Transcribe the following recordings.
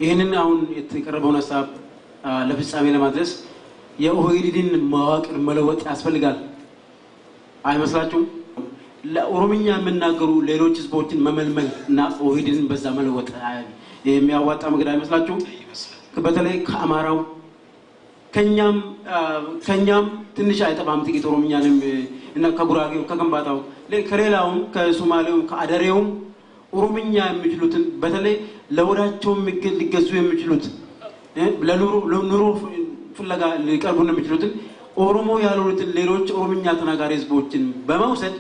ይሄንን አሁን የተቀረበውን ሐሳብ ለፍጻሜ ለማድረስ የኦህዴድን መዋቅር መለወጥ ያስፈልጋል አይመስላችሁም? ለኦሮምኛ የምናገሩ ሌሎች ህዝቦችን መመልመል እና ኦህዴድን በዛ መለወጥ የሚያዋጣ መንገድ አይመስላችሁም? በተለይ ከአማራው ከኛም ትንሽ አይጠባም ጥቂት ኦሮምኛንም እና ከጉራጌው ከከምባታው ከሌላውም ከሶማሌውም ከአደሬውም ኦሮምኛ የሚችሉትን በተለይ ለወዳቸው ሊገዙ የሚችሉት ለኑሮ ፍለጋ ሊቀርቡን የሚችሉትን ኦሮሞ ያሉትን ሌሎች ኦሮምኛ ተናጋሪ ህዝቦችን በመውሰድ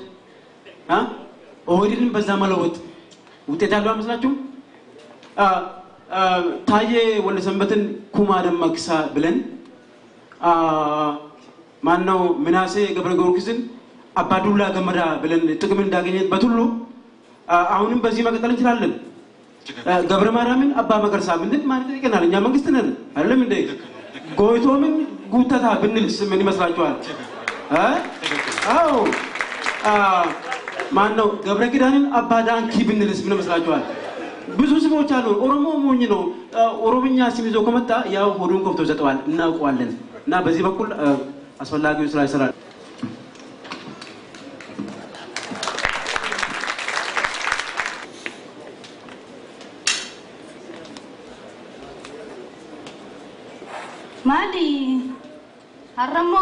ኦህዴድን በዛ መለወጥ ውጤት ያለው አይመስላችሁም? ታዬ ወልደሰንበትን ኩማ ደመቅሳ ብለን ማነው ምናሴ ገብረ ጊዮርጊስን አባዱላ ገመዳ ብለን ጥቅም እንዳገኘበት ሁሉ አሁንም በዚህ መቀጠል እንችላለን። ገብረ ማርያምን አባ መገርሳ ብንል ማለት ይቀናል። እኛ መንግስት ነን አይደለም እንዴ? ጎይቶምን ጉተታ ብንልስ ምን ይመስላችኋል? አዎ ማነው ገብረ ኪዳንን አባ ዳንኪ ብንልስ ምን ይመስላችኋል? ብዙ ስሞች አሉ። ኦሮሞ ሞኝ ነው። ኦሮምኛ ስም ይዞ ከመጣ ያው ሆዱን ከፍቶ ይሰጠዋል። እናውቀዋለን። እና በዚህ በኩል አስፈላጊው ስራ ይሰራል። ማሊ አረሞ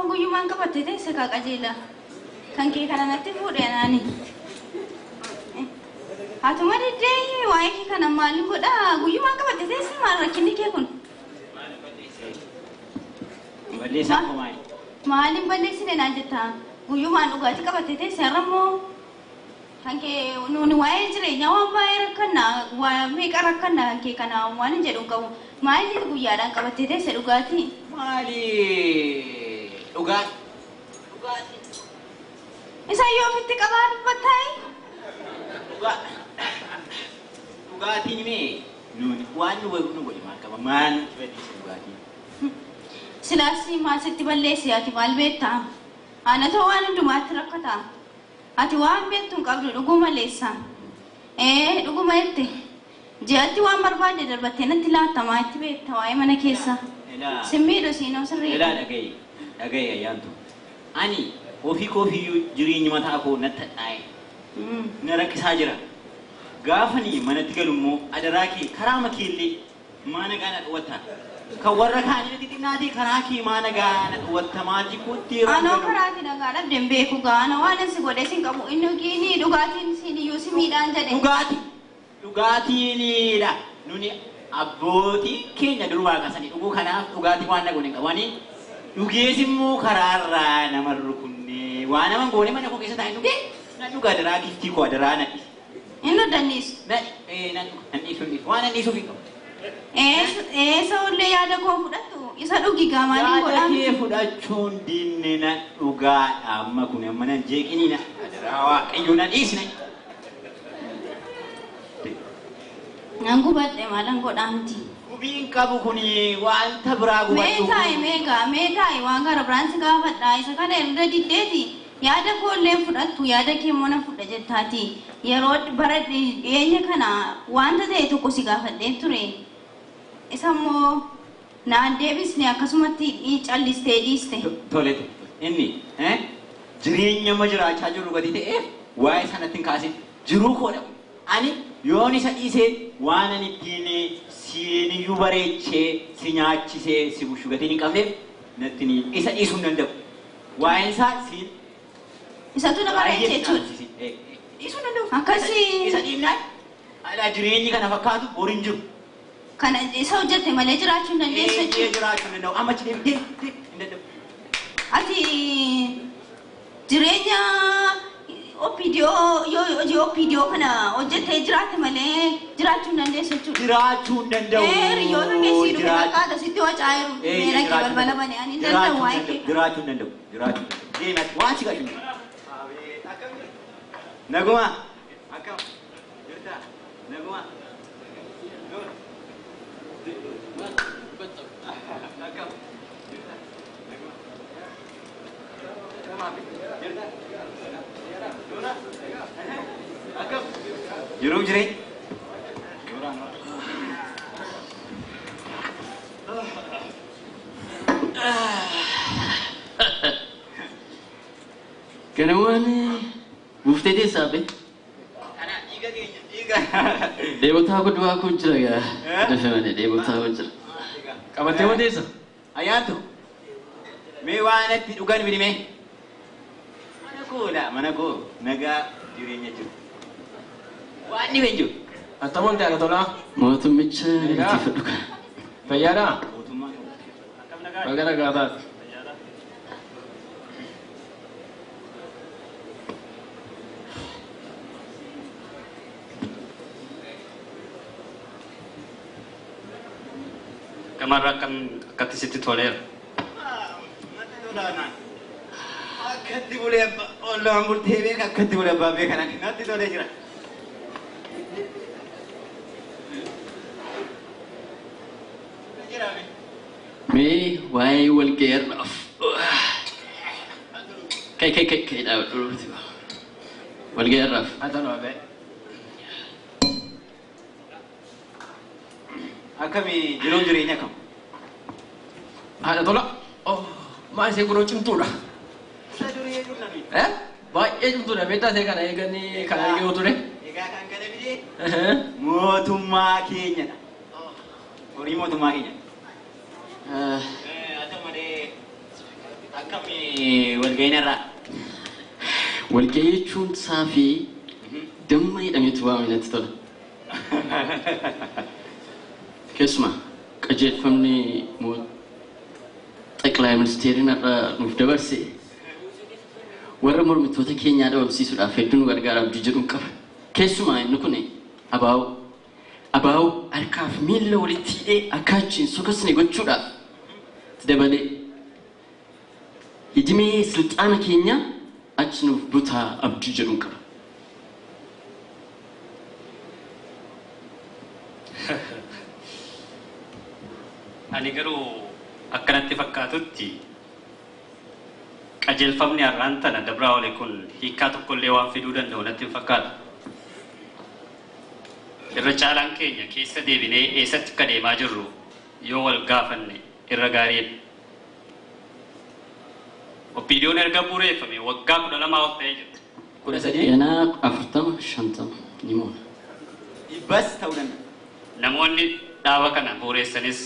ጉዩማን ከፈተተ ሰካቀጀላ ከንኬ ከነነቲ ፉደናኒ አቱማዲ ደይ ዋይኪ ከነማሊ ጎዳ ጉዩማን ከፈተተ ሲማረኪኒ ከኩን በሌሳ ኮማይ ማሊም በሌሲኔ ናጀታ ጉዩማን ዱጋቲ ከፈተተ ሰረሞ ከንኬ ኑኒ ዋይ ጅሬኛ ዋባይ ረከና ዋሜ ቀረከና ከንኬ ከና ዋን ጀዱ ቀው ማሊ ጉያዳን ከፈተተ ሰዱጋቲ ማሊ ዱጋቲ ኢሳዮ ፍት ቀባን በታይ ዱጋቲ ኒሜ ኑኒ ዋን ወጉኑ ጎይ ማከማ ማን ፈዲስ ዱጋቲ ስላሲ ማስቲ በሌሲ አቲ ማልቤታ አነቶ ዋን ዱማት ረከታ አቲ ዋን ቤቱን ቀብዱ ዱጉማ ሌሳ ዱጉማይቴ ጀቲ ዋን በርባደ ደርበቴ ነቲ ላተማ አቲ ቤታ ዋይ መነ ኬሳ ስሚዶ ሲኖ ስሪ ላ ደገይ ያንቱ አኒ ኮፊ ጅሪኝ መታኮ ነተጣይ ነረክሳ ጅራ ጋፈኒ መነትገሉሞ አደራኪ ከራመኪሊ ማነጋና ወታ ከወረካኒ ለቲናቲ ከራኪ ማነጋና ወተማቲ ኩቲ አኖ ከራቲ ነጋና ደምቤኩ ጋና ዋነስ ጎደሲን ቀሙ ኢኑጊኒ ዱጋቲን ሲኒዩ ሲሚዳን ጀደ ዱጋቲ ኒዳ ኑኒ አቦቲ ኬኛ ድሩባ ካሰኒ ዱጉ ከናፍ ዱጋቲ ዋና ጎነን ቀዋኒ ዱጌሲሙ ከራራ ነመርኩኒ ዋና ማን ጎኔ ማን ኮ ከሰታ ዱጌ ዱጋ ደራ ጊፍቲ ኮ ደራ ነዲ ኢኑ ደኒስ ነዲ ነዲ ዋና ኒሱ ቢቆ ሰውለ ያደ ኮንፉዳቱ ይሰዱጊ ጋማሊ ጎዳን ፉዳቹን ዲንና ዱጋ አመኩነ ማን ጄቂኒና ደራዋ ቀዩና ዲስ ነይ nangu badde malan godanti kubin kabu kuni wanta bragu baddu metai wangara branch ga fadda isa kana enda diddeti yada kolle fudattu yada ke mona fudda jettati yerod barad enya kana wanta de to kosi ga fadde ture isammo na devis ne akasumatti I calliste diste tole inni jirenya majracha jiru gadite way sanatin kasi jiru ko ani yooni sadise waanani dine sieni yubareche sinyachise sibushugatini kamne natini isa isu nandab waansa sin isa tu na bareche chu isu nandab akasi isa dimna ala jireni kana fakatu borinju kana isa hojjate male jirachu nande sechu jirachu nande amachi de nandab ati jirenya opidio kana hojjate jiraate male jirachu nande sechu jirachu nande riyo na kesi du ka da sitti wa chairu mera ke balbala bane ani nanda wai ke jirachu nande de na wachi ga naguma akam jirta naguma akam jirta naguma kama jirta Jurung jering. Ganawani buftee deessaa be. Ana dhiiga keenya dhiiga. Deebotaa guddaa kun jira gaa. Dafamanii deebotaa kun jira. Qabattee moo deessa? Ayyaantu. Mee waan itti dhugan bidime. Mana koo nagaa jireenya jiru. Waan dhibeen jiru. Attamoon ta'a tolaa. Mootummicha galateeffadhu kana. Fayyaadhaa? Mootummaa akkam nagaa. Baga nagaa taate. Kamarra akkatti sitti toleera. Akkatti bulee ollaan bultee beeka akkatti bulee abbaa beekan natti tolee jira. Mee waa'ee walgeerraaf. Kai dhaabadhu. Walgeerraaf. Atanoo be. Akkami jiruun jireenya kam? Haadha tola. Maal ishee kunoo cimtuudha. Baay'ee cimtuudha. Beektaa ishee kana eeganii kana eegee ture. Egaa kan kana bidee mootummaa keenyadha. Horii mootummaa keenya. Haa malee akkami walga'iin irraa? Walga'ii jechuun isaa fi damma hidhameetu waamame natti tola. Keessumaa qajeelfamni Xaqilaay Ministeeriin irraa nuuf dabarse warra mormitoota keenyaa dhabamsiisuudhaaf hedduu nu gargaara abdii jedhuun qaba. Keessumaa inni kun abaa'uu harkaaf miila walitti hidhee akka achiin sokosne gochuudhaaf dabalee hidimee silxaana keenya achi nuuf butaa abdii jedhuun qaba. Ani garuu akkanatti fakkaatutti qajeelfamni har'aan tana dabraa oole kun hiikaa tokkollee waan fiduu danda'u natti hin fakkaatu. Irra caalaan keenya keessa deebinee eessatti akka deemaa jirru yoo wal gaafanne irra gaariidha. Oppiidiyoon erga bu'uureeffame waggaa 12 ol ta'ee jirti. 13. Yanaa 40-50 ni moona. Dhibbas ta'uu danda'a. Namoonni dhaaba kana bu'uureessanis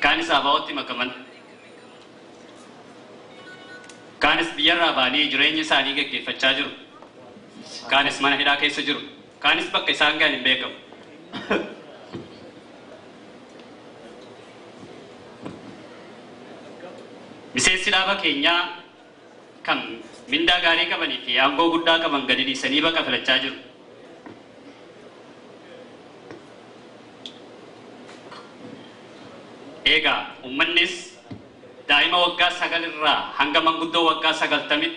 kaanis abaa'ootti makaman. Kaanis biyyarraa ba'anii jireenya isaanii gaggeeffachaa jiru. Kaanis mana hidhaa keessa jiru. Kaanis bakka isaan gahan hin beekamu. Miseensi dhaaba keenyaa kan mindaa gaarii qabanii fi aangoo guddaa qaban gadi dhiisanii baqa filachaa jiru. Egaa uummannis daa'ima waggaa 9 irraa hanga manguddoo waggaa 90tti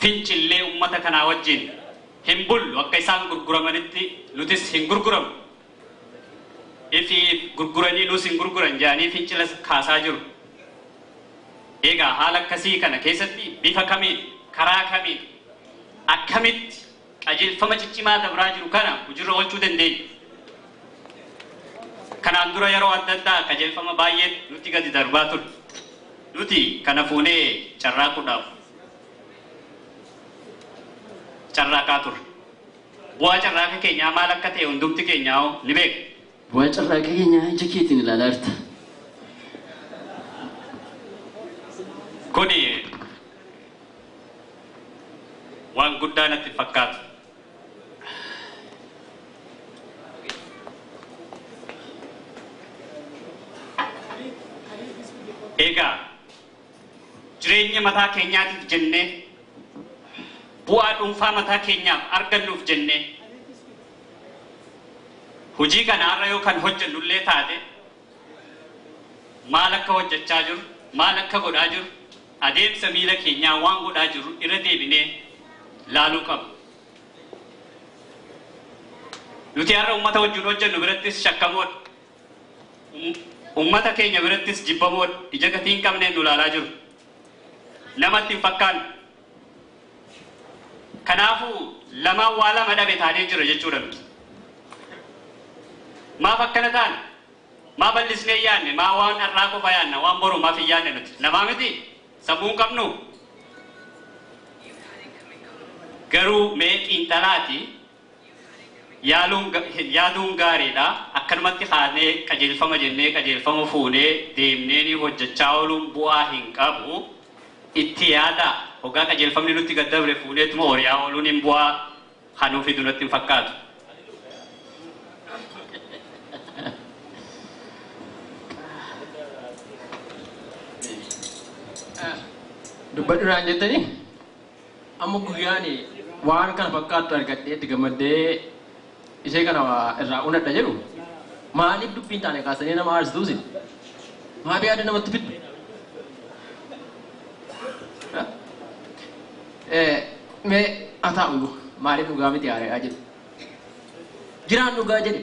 fincillee uummata kanaa wajjin hin bullu akka isaan gurguramanitti nutis hin gurguramu. Ifi gurguranii nus hin gurguran jedhanii fincila kaasaa jiru. Egaa haala akkasii kana keessatti bifa kamiin karaa kamiin akkamitti qajeelfama ciccimaa dabraa jiru kana hojiirra oolchuu dandeenya? Kanaan dura yeroo adda addaa qajeelfama baay'ee nuti gadi darbaa ture. Nuti kana fuunee carraaquudhaaf carraaqaa ture. Bu'aa carraaqa keenyaa maal akka ta'e hundumti keenyaa ni beeka. Bu'aa carraaqa keenyaa ija keetiin ilaalaa jirta. Kuni waan guddaa natti fakkaatu. Egaa jireenya mataa keenyaatiif jennee bu'aa dhuunfaa mataa keenyaaf argannuuf jennee hojii kana har'a yoo kan hojjennullee taate maal akka hojjechaa jiru maal akka godhaa jiru adeemsa miila keenyaa waan godhaa jiru irra deebinee laaluu qaba. Nuti har'a uummata wajjin hojjennu birattis shakkamoodha. Uummata keenya birattis jibbamoodha. Ija gatii hin qabneen nu laalaa jiru. Namatti hin fakkaanne. Kanaafuu lamaan waa lama dhabe taanee jira jechuudha nuti. Maaf akkana taane? Maa bal'isnee yaanne? Maa waan har'aa qofa yaanna? Waan boru maaf hin yaanne nuti? Namaa miti? Sammuu hin qabnu? Garuu mee xiinxalaati yaaduun gaariidha. Akkanumatti kaanee qajeelfama jennee qajeelfama fuunee deemnee ni hojjechaa ooluun bu'aa hin qabu. Itti yaada hoggaa qajeelfamni nutti gaddabre fuuneetuma horiyaa ooluun hin bu'aa kanuu fidu natti hin fakkaatu. Dubbadhuraan jettanii amma guyyaani waan kana fakkaattu argadhee itti gammaddee ishee kana irraa unadha jedhu maaliif dubbiin taane kaasanii nama aarsituu maaf yaada namatti fiddu mee ataa'u maaliif dhugaa miti haaraa jedhu jiraan dhugaa jedhe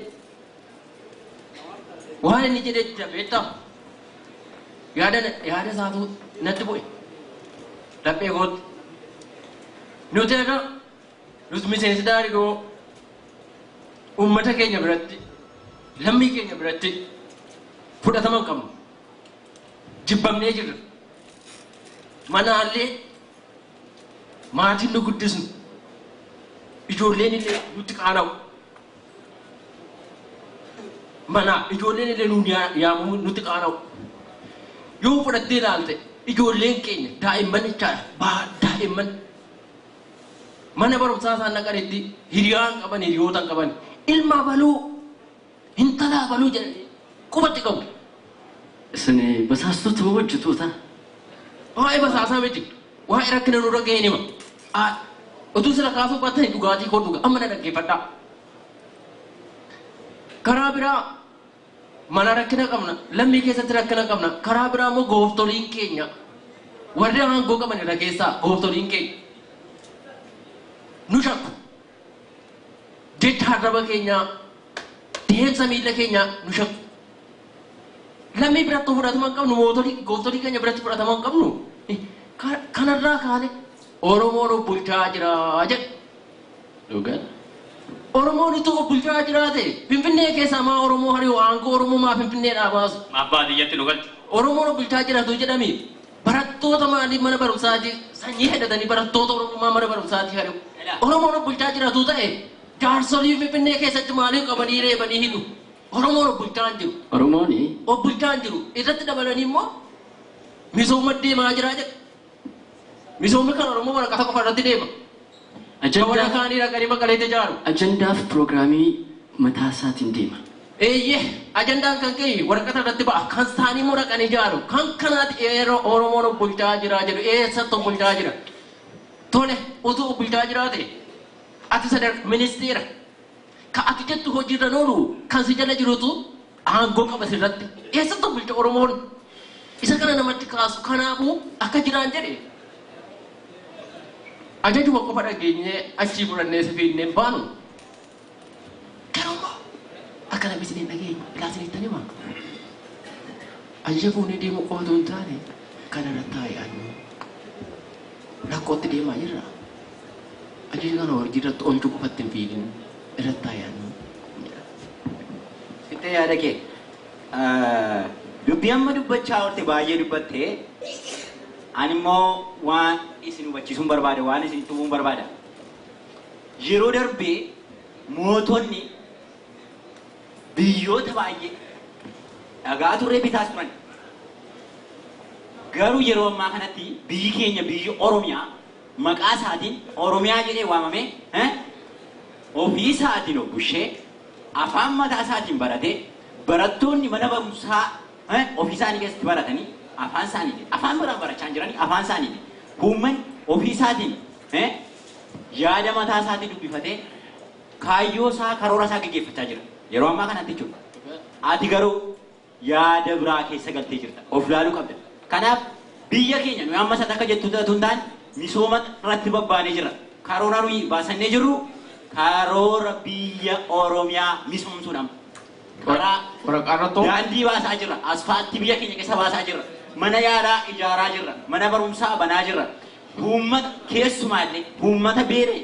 waan inni jedhee jira beektaa yaada isaatu natti bu'e laphee gootti nuti akka nuti miseensi daarigoo ummata keenya biratti lammii keenya biratti fudhatama hin qabnu jibbamnee jirra manaallee maatiin nu guddisnu ijoolleen illee nutti qaana'u manaa ijoolleen illee nuun yaamamu nutti qaana'u yoo fudhattee ilaalte ijoolleen keenya daa'imman jechaadha daa'imman mana barumsaa isaan naqanitti hiriyaan qaban hiriyootan qaban ilma baluu hintalaa baluu jedhanii qubatti qabu. Isin basaastota moo hojjettoota? Waa'ee basaasaa miti waa'ee rakkina nurra ga'een hima. Utuu sila kaasuu baatanii dhugaatii koo dhuga amma na dhaggeeffadhaa. Karaa biraa mana rakkina qabna lammii keessatti rakkina qabna karaa biraa immoo gooftoliin keenya warri aangoo qaban irra keessaa gooftoliin keenya nu shakku jecha arraba keenyaa deemsa miila keenyaa nu shakku lammii biratti fudhatama hin qabnu gooftolii keenya biratti fudhatama hin qabnu kanarraa kaane Oromoon bulchaa jira jedhu dhugaa Oromoon itoo bulchaa jiraate Finfinnee keessaa maa Oromoo hari'u aangoo Oromoo maa Finfinneedhaa baasu Abbaa diyyatti nu galti. Oromoon bulchaa jiraatu jedhami barattoota maaliif mana barumsaati sanyii hedhatanii barattoota Oromoo mana barumsaati hari'u Oromoon bulchaa jiraatu ta'e jaarsolii Finfinnee keessatti maaliif qabanii reebanii hidhu Oromoon bulchaa hin jiru Oromooni bulchaa hin jiru irratti dabalanii immoo misooma deemaa jiraa jedhu misoomni kan Oromoo waraqata qofa irratti deema. Kawana kaanii raqanii maqaleete jaaru. Ajandaaf piroograamii mataa isaatiin deema. Eeyyee ajandaan kan ka'e waraqata irratti ba'a kan isaanii immoo raqanii jaaru kan kanaatti yeroo Oromoon bulchaa jira jedhu eessatti bulchaa jira. Tole utuu bulchaa jiraate ati sadarkaa ministeera ka ati jettu hojiirra noolu kan si jala jirutu aangoo qaba sirratti eessatti bulcha Oromoon isa kana namatti kaasu kanaafuu akka jiraan jedhe. Ajajuma qofa dhageenyee achii fudhannee sifiinnee baanu garuu akkana bisineen dhageenye ilaasinitti hima ajaja fuunee deemu qofa hin taane kana irratti haayyaannu rakkootti deemaa jirra ajaja kana hojii irratti oolchuu qofatti hin fiigin irratti haayyaannu. Sitte yaada kee dubbii amma dubbachaa oolte baay'ee dubbattee ani immoo waan isin hubachiisuun barbaada waan isin tubuun barbaada. Yeroo darbee mootonni biyyoota baay'ee dhagaa turree bitaas turan. Garuu yeroo ammaa kanatti biyyi keenya biyyi Oromiyaa maqaa isaatiin Oromiyaa jedhee waamamee ofii isaatiin obbushee afaan mataa isaatiin baratee barattoonni mana barumsaa ofii isaanii keessatti baratanii afaan isaaniiti afaan biraan barachaa jiranii afaan isaaniiti uummanni ofii isaatiin yaada mataa isaatii dubbifatee kaayyoo isaa karoora isaa gaggeeffachaa jira yeroo ammaa kanatti jechuudha. Ati garuu yaada biraa keessa galtee jirta of ilaaluu qabda. Kanaaf biyya keenya nuyi amma sana akka jettu ta'uu hin taane misooma irratti babbaanee jira karoora nuyi baasannee jirru karoora biyya Oromiyaa misoomsuudhaan karaa daandii baasaa jirra asfaaltii biyya keenya keessa baasaa jirra. Mana yaalaa ijaaraa jirra mana barumsaa banaa jirra uummata keessumaallee uummata beela'e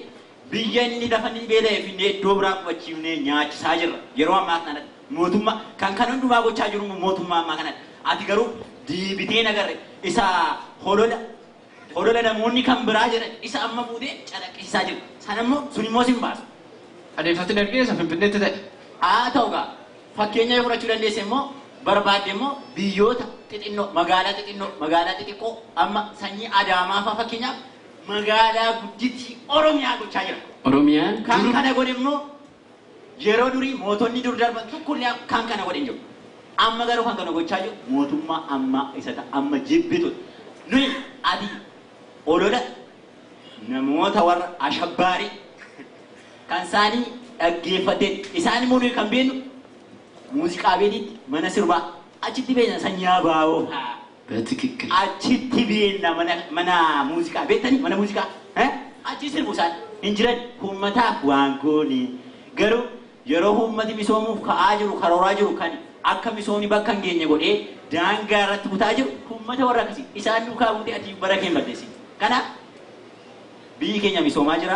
biyya inni lafa inni beela'ee fi iddoo biraa qubachiifnee nyaachisaa jirra yeroo ammaa kanatti mootummaa kan hundumaa gochaa jiru mootummaa ammaa kanatti ati garuu diibitee nagarre isa holola Olola namoonni kan biraa jedhan isa amma fuudhee calaqqisaa jiru. Sanammoo sun immoo sin baasu. Adeemsatti dargeessa Finfinneetti ta'e. Haa ta'u gaa fakkeenya yoo fudhachuu dandeesse immoo barbaadde immoo biyyoota xixinnoo magaalaa xixiqqoo amma sanyii Adaamaa fa'aa fakkeenyaaf magaalaa guddittii Oromiyaa gochaa jira. Oromiyaan Kan kana godhe immoo yeroo durii mootonni dur darban tokkollee kan kana godhe hin jiru. Amma garuu kan kana gochaa jiru mootummaa amma isa amma jibbitu. Nuyi adi olola namoota warra ashabbaarii kan isaanii dhaggeeffatee isaan immoo nuyi kan beeknu muuziqaa beetitti mana sirbaa achitti beekna sanyaa baa'oo በትክክል achitti beekna mana muuziqaa beektanii mana muuziqaa achi sirbu isaan hin jiran uummataaf waan goone garuu yeroo uummati misoomuuf ka'aa jiru karooraa jiru kan akka misoomni bakka hin geenye godhee daangaa irratti kutaa jiru uummata warra akkasii isaan duukaa buutee ati bara keenya balleessi. Kanaaf biyyi keenya misoomaa jira,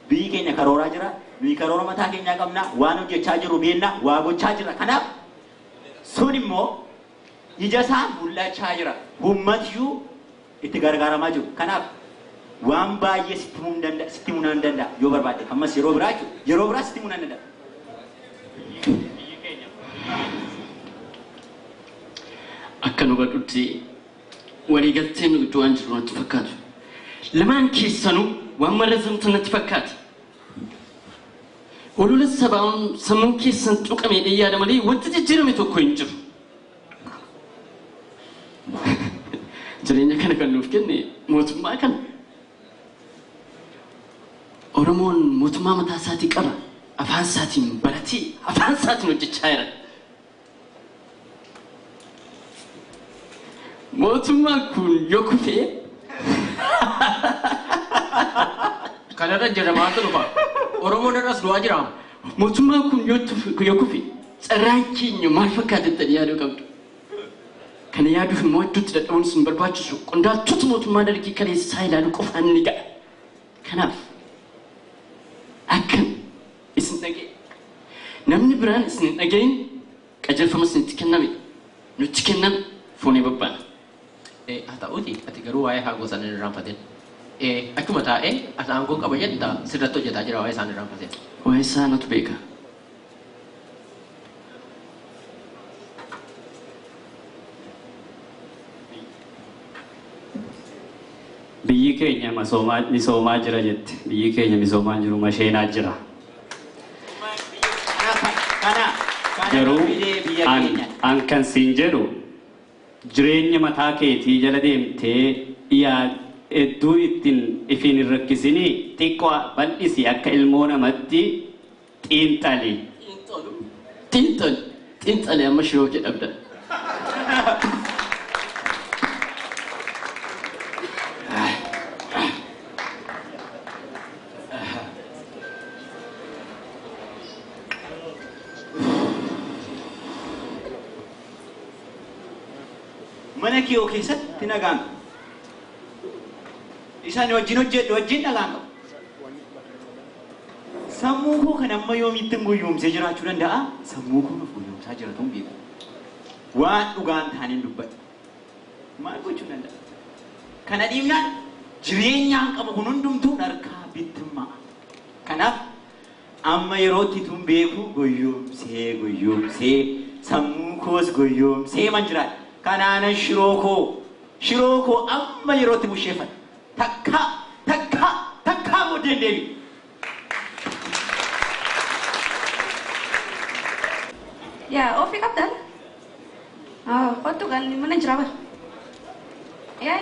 biyyi keenya karooraa jira, nuyi karoora mataa keenyaa qabna, waan hojjechaa jiru beekna, waa gochaa jira. Kanaaf sun immoo ija isaa mul'achaa jira. Uummatiyyuu itti gargaaramaa jiru. Kanaaf waan baay'ee sitti himuu nan danda'a yoo barbaadde ammas yeroo biraa jechuudha. Yeroo biraa sitti himuu nan danda'a. akka nu godhutti waliigaltee nu gidduu waan jiru natti fakkaatu. Lamaan keessanuu waan marrazamtu natti fakkaata. Olola sabaan sammuun keessan tuqamee yaada malee wanti jijjiirame tokko hin jiru. Jireenya kana kan nuuf kenne mootummaa kana. Oromoon mootummaa mataa isaatii qaba. Afaan isaatiin baratee afaan isaatiin hojjechaa jira. Mootummaan kun yoo kufee Kanarra jedhamaatu dhufa. Oromoon irras du'aa jira. mootummaan kun yoo kufee carraan keenya maal fakkaatatti yaaduu qabdu. Kana yaaduuf immoo iddootti dadhabuun sin barbaachisu qondaaltota mootummaa dargii kaleessaa ilaaluu qofaan ni ga'a. Kanaaf akkan isin dhagee namni biraan isin hin dhagayin qajeelfama isinitti kenname nutti kenname foonee babbaana. Haa ta'uuti ati garuu waa'ee haa gosan hin irraanfatin. Akkuma taa'ee ati aangoo qaba jetta sirratti hojjetaa jira waa'ee isaan irraanfatin. Waa'ee isaa natu beeka. Biyyi keenya misoomaa jira jette. Biyyi keenya misoomaa jiru masheenaa jira. Garuu an kan siin jedhu jireenya mataa keetii jala deemtee hedduu ittiin ifiin hin rakkisinii xiqqoo bal'isi akka ilmoo namatti xiinxali. Xiinxali amma shiroo jedhamda. Mana kiyoo keessatti nagaan qabu. Isaan wajjin nagaan qabu. Sammuu koo kan amma yoomiitti guyyoomsee jiraachuu danda'a. Sammuu koo nuuf guyyoomsaa jira ta'uu beeku. Waan dhugaan taaniin dubbata. Maal gochuu danda'a? Kana dhiibnaan jireenyaan qabu kun hundumtuu harkaa bittimmaa. Kanaaf amma yerootti tun beeku guyyoomsee sammuu koos guyyoomsee man jiraadha. Kanaanan shiroo koo amma yerootti busheeffata. Takkaa booddeen deebi. Yaa ofii qabdan? Kottu galni mana jira bara. Yaa?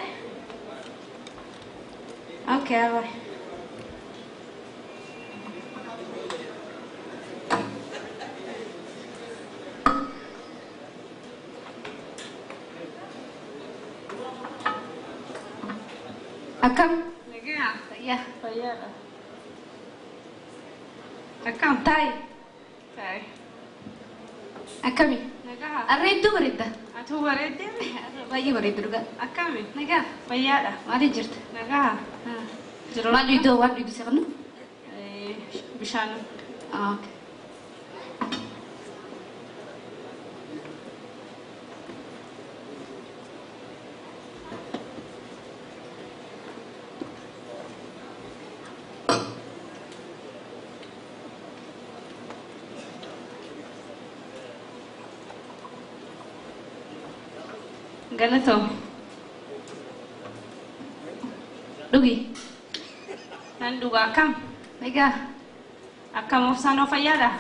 Okay, bye. Akam? Ya, saya. Akam, tay. Tay. Akami? Nagaa. Arreetu bareedda. Atu bareedde? Baay'ee bareeddu dhugaa. Akami? Nagaa. Fayyaadha. Maaliif jirta? Nagaa. Maal iddoo waan iddoo seeqnu? Bishaan. Okay. Galato. Dugi. Nan duga kam. Mega. Akam ofsan ofayada.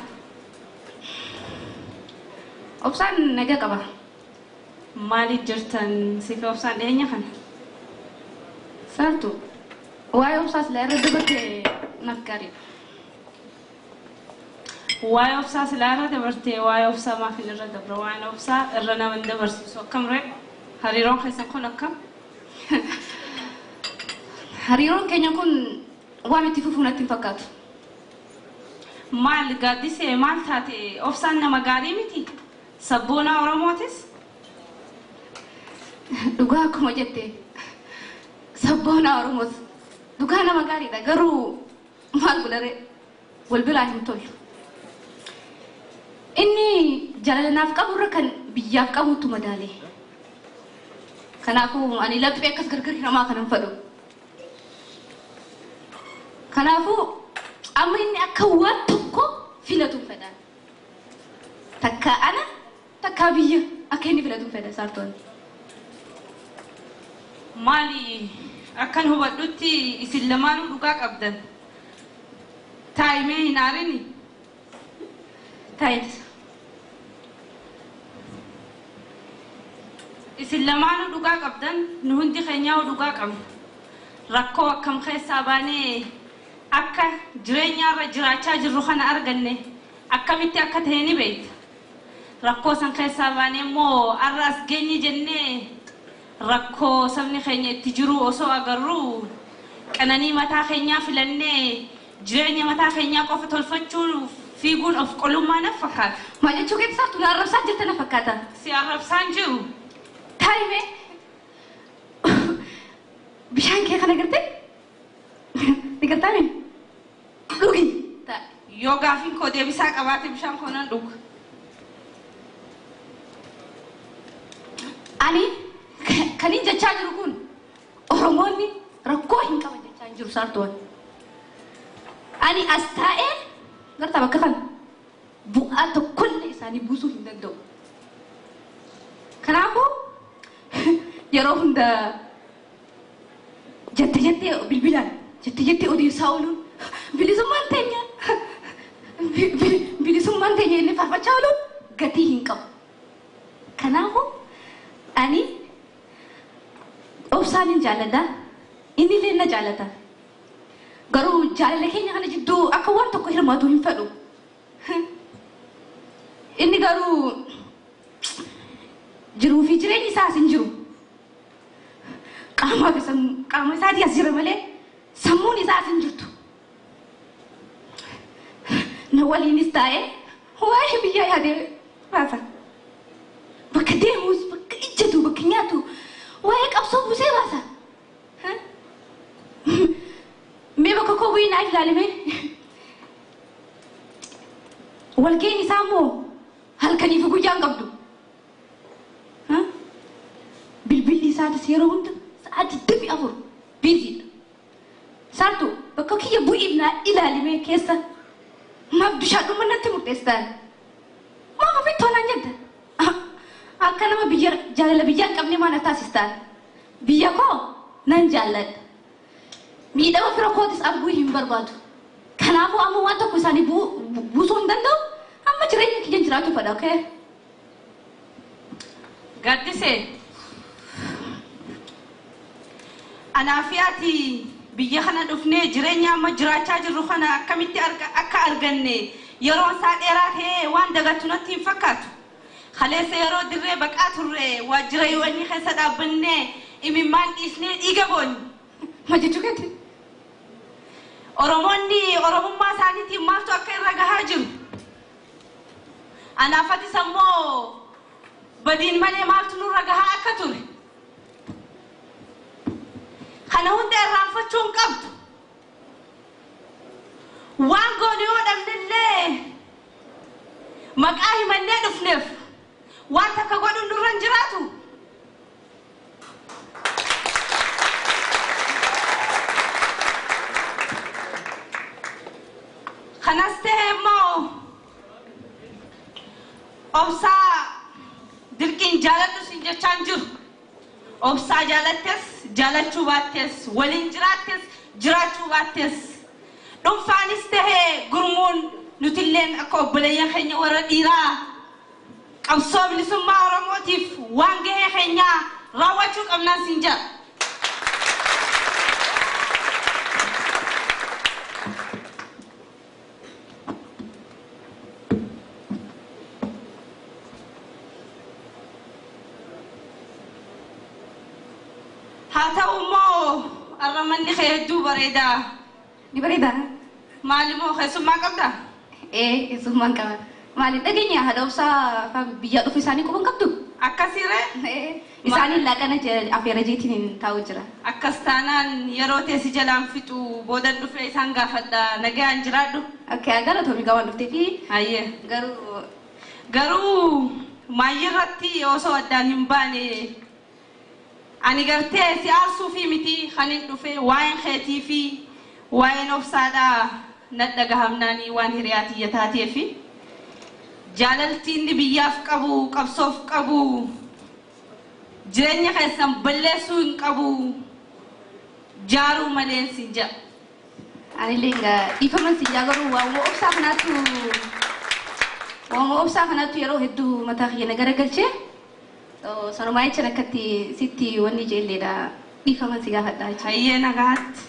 Ofsan naga kaba. Mali jirtan sifi ofsan dehnya kan. Satu. Why ofsas lera debate nakari. Why ofsas lera debate why ofsa ma fi lera debra why ofsa erna man debars so kamre hariron khaysan kun akam. Hariron kenya kun wami tifufuna tifakat. Mal gadise mal thate ofsan na magari miti. Sabona oromotis. Duga kuma jette. Sabona oromos. Duga na magari da garu mal bulare walbila himtol. Inni jalalanaaf qabu rakan biyyaaf qabutu madaale. Kanaafu ani laphee akkas gargar hiramaa kanan fadhu. Kanaafu amma inni akka waan tokko filatu fedha. Takka ana takka biyya akka inni filatu fedha saartoon. Maali akkan hubadhutti isin lamaanuu dhugaa qabdan. Taa'imee hin aarini. Taa'is. Isin lamaanuu dhugaa qabdan nu hundi keenyaa dhugaa qabna. Rakkoo akkam keessaa baanee akka jireenyaarra jiraachaa jirru kana arganne akkamitti akka ta'e ni beekta. Rakkoo san keessaa baanee immoo arraas geenye jennee rakkoo sabni keenya itti jiru osoo agarru qananii mataa keenyaa filannee jireenya mataa keenyaa qofa tolfachuun fiiguun of qolummaa na fakkaata. Maal jechuu keessaa tun arrabsaa jirta na fakkaata. Si arrabsaan jiru. Taa'ime bishaan kee kana gartee ni gartaame dhugi. Yoo gaafiin koo deebisaa qabaate bishaan koo nan dhuga. Ani kanin jechaa jiru kun Oromoonni rakkoo hin qaban jechaa jiru saartoon. Ani as taa'ee gartaa bakka kana bu'aa tokkollee isaanii buusuu hin danda'u. Kanaafuu yeroo hunda jettee bilbilaan jettee odeessaa ooluun bilisummaan teenya inni faarfachaa ooluun gatii hin qabu. Kanaafuu ani obsaanin jaalladha inni illee na jaallata. Garuu jaalala keenya kana jidduu akka waan tokko hirmaatu hin fedhu. Inni garuu jiruu fi jireenyi isaas hin jiru. Qaama isaatii as jira malee sammuun isaas hin jirtu. Na waliinis taa'ee waa'ee biyyaa yaadee baasa. Bakka deemus, bakka ijjatu, bakka nyaatu waa'ee qabsoo buusee baasa. Mee bakka koo bu'ii naaf ilaalime. Walgeen isaa immoo halkanii fi guyyaan qabdu. Bilbilli isaatis yeroo hunda sa'aatii 24 biiziidha. Saartu bakka kiyya bu'iif naa ilaalime keessa maaf bishaadhuma natti murteessitaan. Maaf ofii toonaan jedda. Akka nama jaalala biyyaa hin qabne maana taasistaan. Biyya koo nan jaalladha. Miidhama fira kootis arguu hin barbaadu. Kanaafuu amma waan tokko isaanii buusuu hin danda'u. Amma jireenya kiyya jiraatu fedha, okay? Gaddisee. Anaafi ati biyya kana dhufnee jireenya amma jiraachaa jirru kana akkamitti akka arganne yeroo isaa dheeraa ta'ee waan dagattu natti hin fakkaatu. Kaleessa yeroo dirree baqaa turre waajjira yoonni keessa dhaabbannee imimmaan dhiisnee dhiiga boonye. Maal jechuu keeti? Oromoonni Oromummaa isaaniitiin maaltu akka irra gahaa jiru. Anaafatis ammoo badiin malee maaltu nurra gahaa akka ture. Kana hunda irraanfachuu hin qabdu. Waan goone yoo dhabnellee maqaa himannee dhufneef waan takka godhuun nurra hin jiraatu. Kanas ta'e immoo obsaa dirqiin jaaladhu siin jechaan jiru. obsaa jaalattes jaalachuu baattees waliin jiraattes jiraachuu baattees dhuunfaanis tahee gurmuun nutilleen akka obboleeyyan keenya warra dhiiraa qabsoo bilisummaa Oromootiif waan gahee keenyaa raawwachuu qabnaan siin jedha. Hata ummo arramanni khaydu bareda Di barida. malimo khaysuma qabda Isuman ka. Mali daganya hada usa fa biya do fisani ko bangkap tu. akkasire Isani la kana je afera jetin tahu jira. akkastanan yerote si jalan fitu bodan dufe isan gafadda nagaan jiradu Okay, agara to mi gawan dufte fi ayye garu mayyirratti oso addan himbane ani garte si arsu fi miti khanin dufe wayin kheti fi wayin ofsada naddaga hamnani wan hiriyati yatati fi jalaltiin biyyaaf qabu qabsoof qabu jireenya keessan balleessuu hin qabu jaaruu malee sinja ani linga ifaman si jagaru wa mo obsa kanatu yero heddu mata khiyana garagalche to sanumai chana katti sitti wani jelle da ifaman si ga hadda hayyee nagaatti